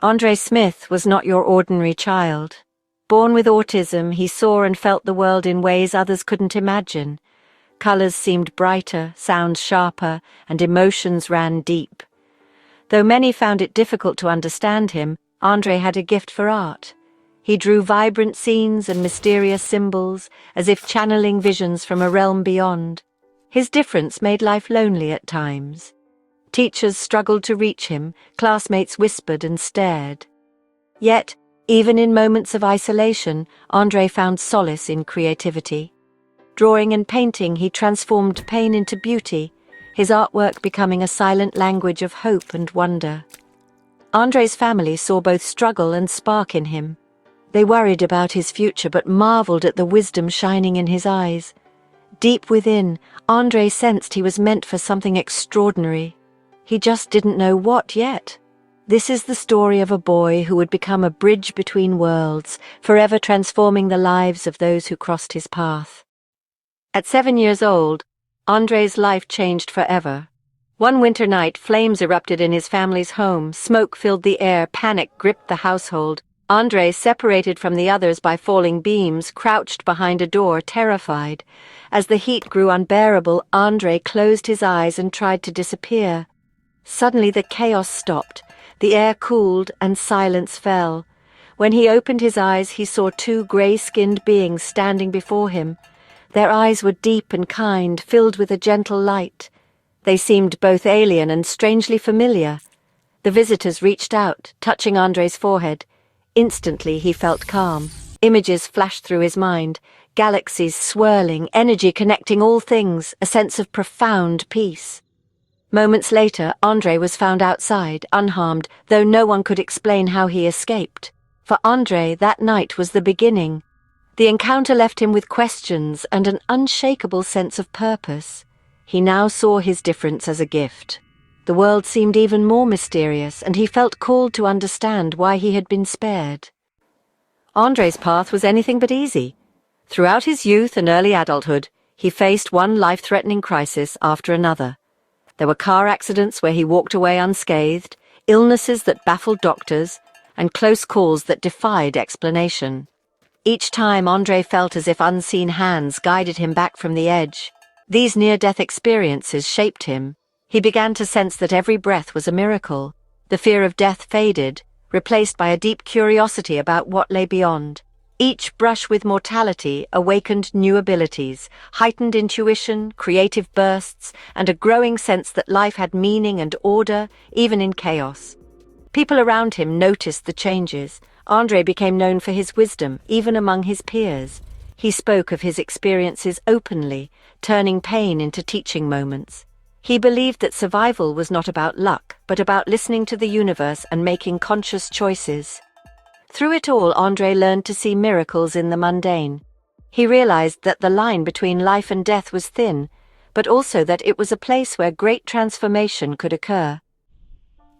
Andre Smith was not your ordinary child. Born with autism, he saw and felt the world in ways others couldn't imagine. Colors seemed brighter, sounds sharper, and emotions ran deep. Though many found it difficult to understand him, Andre had a gift for art. He drew vibrant scenes and mysterious symbols, as if channeling visions from a realm beyond. His difference made life lonely at times. Teachers struggled to reach him, classmates whispered and stared. Yet, even in moments of isolation, Andre found solace in creativity. Drawing and painting, he transformed pain into beauty, his artwork becoming a silent language of hope and wonder. Andre's family saw both struggle and spark in him. They worried about his future but marveled at the wisdom shining in his eyes. Deep within, Andre sensed he was meant for something extraordinary. He just didn't know what yet. This is the story of a boy who would become a bridge between worlds, forever transforming the lives of those who crossed his path. At 7 years old, Andre's life changed forever. One winter night, flames erupted in his family's home, smoke filled the air, panic gripped the household. Andre, separated from the others by falling beams, crouched behind a door, terrified. As the heat grew unbearable, Andre closed his eyes and tried to disappear. Suddenly the chaos stopped, the air cooled and silence fell. When he opened his eyes, he saw two grey-skinned beings standing before him. Their eyes were deep and kind, filled with a gentle light. They seemed both alien and strangely familiar. The visitors reached out, touching Andre's forehead. Instantly he felt calm. Images flashed through his mind, galaxies swirling, energy connecting all things, a sense of profound peace. Moments later, Andre was found outside, unharmed, though no one could explain how he escaped. For Andre, that night was the beginning. The encounter left him with questions and an unshakable sense of purpose. He now saw his difference as a gift. The world seemed even more mysterious, and he felt called to understand why he had been spared. Andre's path was anything but easy. Throughout his youth and early adulthood, he faced one life-threatening crisis after another. There were car accidents where he walked away unscathed, illnesses that baffled doctors, and close calls that defied explanation. Each time Andre felt as if unseen hands guided him back from the edge. These near-death experiences shaped him. He began to sense that every breath was a miracle. The fear of death faded, replaced by a deep curiosity about what lay beyond. Each brush with mortality awakened new abilities, heightened intuition, creative bursts, and a growing sense that life had meaning and order, even in chaos. People around him noticed the changes. Andre became known for his wisdom, even among his peers. He spoke of his experiences openly, turning pain into teaching moments. He believed that survival was not about luck, but about listening to the universe and making conscious choices. Through it all, Andre learned to see miracles in the mundane. He realized that the line between life and death was thin, but also that it was a place where great transformation could occur.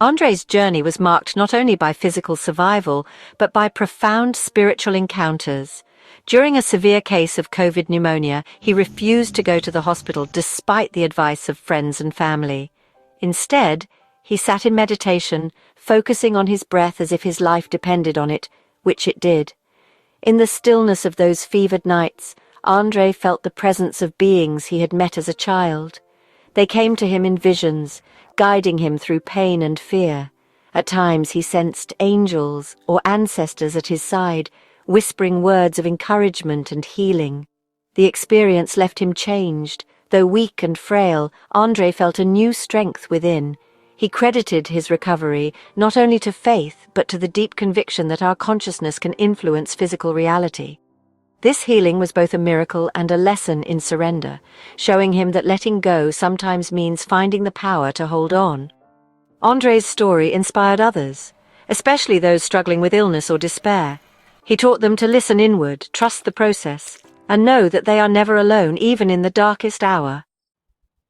Andre's journey was marked not only by physical survival, but by profound spiritual encounters. During a severe case of COVID pneumonia, he refused to go to the hospital despite the advice of friends and family. Instead, he sat in meditation, focusing on his breath as if his life depended on it, which it did. In the stillness of those fevered nights, Andre felt the presence of beings he had met as a child. They came to him in visions, guiding him through pain and fear. At times he sensed angels or ancestors at his side, whispering words of encouragement and healing. The experience left him changed. Though weak and frail, Andre felt a new strength within. He credited his recovery not only to faith, but to the deep conviction that our consciousness can influence physical reality. This healing was both a miracle and a lesson in surrender, showing him that letting go sometimes means finding the power to hold on. Andre's story inspired others, especially those struggling with illness or despair. He taught them to listen inward, trust the process, and know that they are never alone, even in the darkest hour.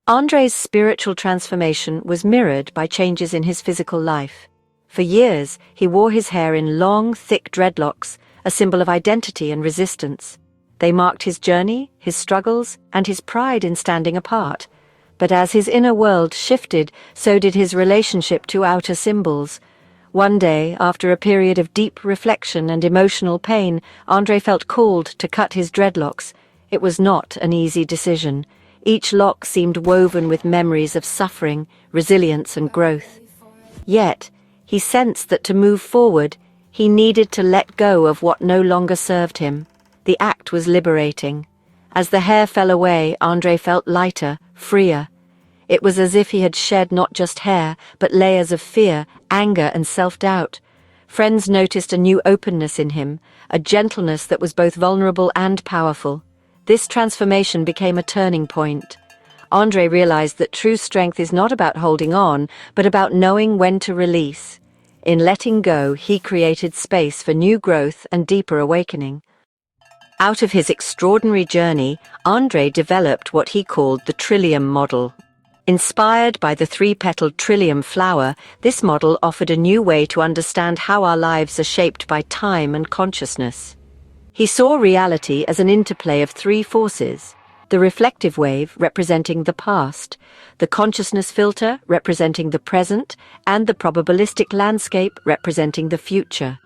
Andre's spiritual transformation was mirrored by changes in his physical life. For years, he wore his hair in long, thick dreadlocks, a symbol of identity and resistance. They marked his journey, his struggles, and his pride in standing apart. But as his inner world shifted, so did his relationship to outer symbols. One day, after a period of deep reflection and emotional pain, Andre felt called to cut his dreadlocks. It was not an easy decision. Each lock seemed woven with memories of suffering, resilience, and growth. Yet, he sensed that to move forward, he needed to let go of what no longer served him. The act was liberating. As the hair fell away, Andre felt lighter, freer. It was as if he had shed not just hair, but layers of fear, anger, and self-doubt. Friends noticed a new openness in him, a gentleness that was both vulnerable and powerful. This transformation became a turning point. Andre realized that true strength is not about holding on, but about knowing when to release. In letting go, he created space for new growth and deeper awakening. Out of his extraordinary journey, Andre developed what he called the trillium model. Inspired by the three-petaled trillium flower, this model offered a new way to understand how our lives are shaped by time and consciousness. He saw reality as an interplay of three forces: the reflective wave representing the past, the consciousness filter representing the present, and the probabilistic landscape representing the future.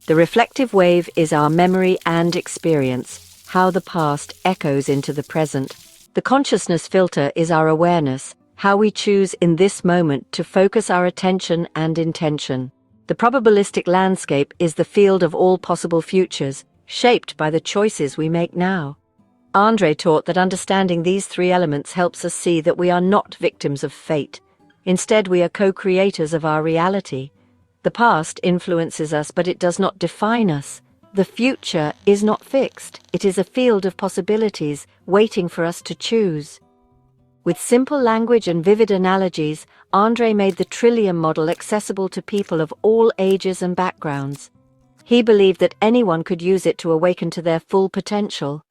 The reflective wave is our memory and experience, how the past echoes into the present. The consciousness filter is our awareness, how we choose in this moment to focus our attention and intention. The probabilistic landscape is the field of all possible futures, shaped by the choices we make now. Andre taught that understanding these three elements helps us see that we are not victims of fate. Instead, we are co-creators of our reality. The past influences us, but it does not define us. The future is not fixed. It is a field of possibilities, waiting for us to choose. With simple language and vivid analogies, Andre made the trillium model accessible to people of all ages and backgrounds. He believed that anyone could use it to awaken to their full potential.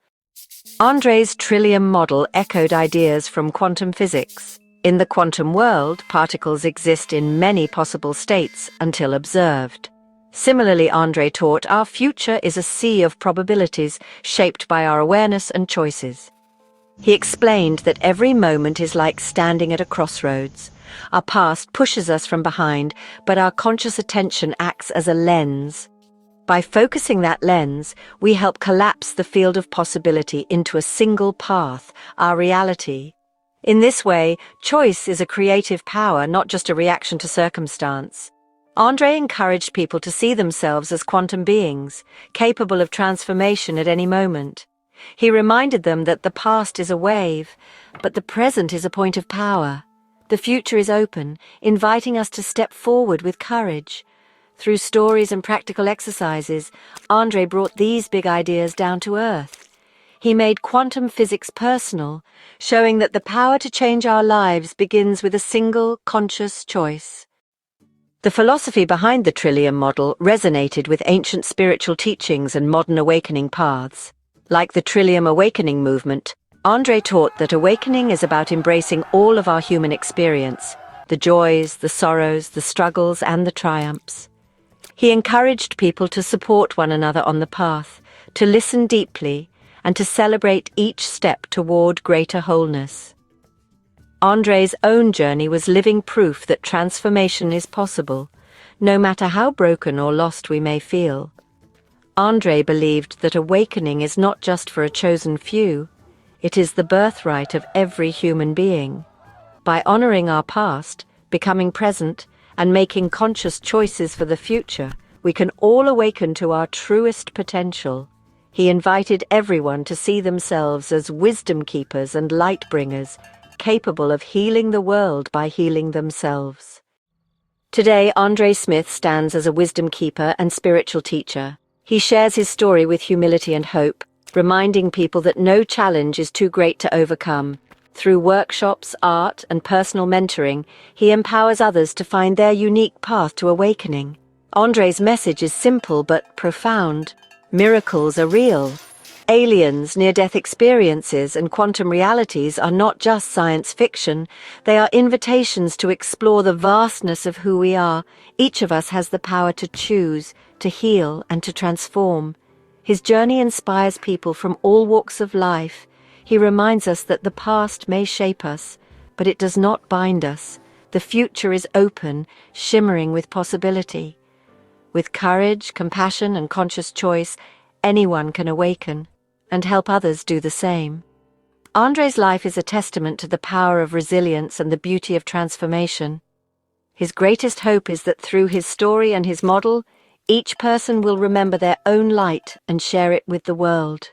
Andre's trillium model echoed ideas from quantum physics. In the quantum world, particles exist in many possible states until observed. Similarly, Andre taught our future is a sea of probabilities shaped by our awareness and choices. He explained that every moment is like standing at a crossroads. Our past pushes us from behind, but our conscious attention acts as a lens. By focusing that lens, we help collapse the field of possibility into a single path, our reality. In this way, choice is a creative power, not just a reaction to circumstance. Andre encouraged people to see themselves as quantum beings, capable of transformation at any moment. He reminded them that the past is a wave, but the present is a point of power. The future is open, inviting us to step forward with courage. Through stories and practical exercises, Andre brought these big ideas down to earth. He made quantum physics personal, showing that the power to change our lives begins with a single conscious choice. The philosophy behind the trillium model resonated with ancient spiritual teachings and modern awakening paths. Like the Trillium Awakening movement, Andre taught that awakening is about embracing all of our human experience, the joys, the sorrows, the struggles, and the triumphs. He encouraged people to support one another on the path, to listen deeply, and to celebrate each step toward greater wholeness. Andre's own journey was living proof that transformation is possible, no matter how broken or lost we may feel. Andre believed that awakening is not just for a chosen few, it is the birthright of every human being. By honoring our past, becoming present, and making conscious choices for the future, we can all awaken to our truest potential. He invited everyone to see themselves as wisdom keepers and light bringers, capable of healing the world by healing themselves. Today, Andre Smith stands as a wisdom keeper and spiritual teacher. He shares his story with humility and hope, reminding people that no challenge is too great to overcome. Through workshops, art, and personal mentoring, he empowers others to find their unique path to awakening. Andre's message is simple but profound. Miracles are real. Aliens, near-death experiences, and quantum realities are not just science fiction. They are invitations to explore the vastness of who we are. Each of us has the power to choose, to heal, and to transform. His journey inspires people from all walks of life. He reminds us that the past may shape us, but it does not bind us. The future is open, shimmering with possibility. With courage, compassion, and conscious choice, anyone can awaken and help others do the same. Andre's life is a testament to the power of resilience and the beauty of transformation. His greatest hope is that through his story and his model, each person will remember their own light and share it with the world.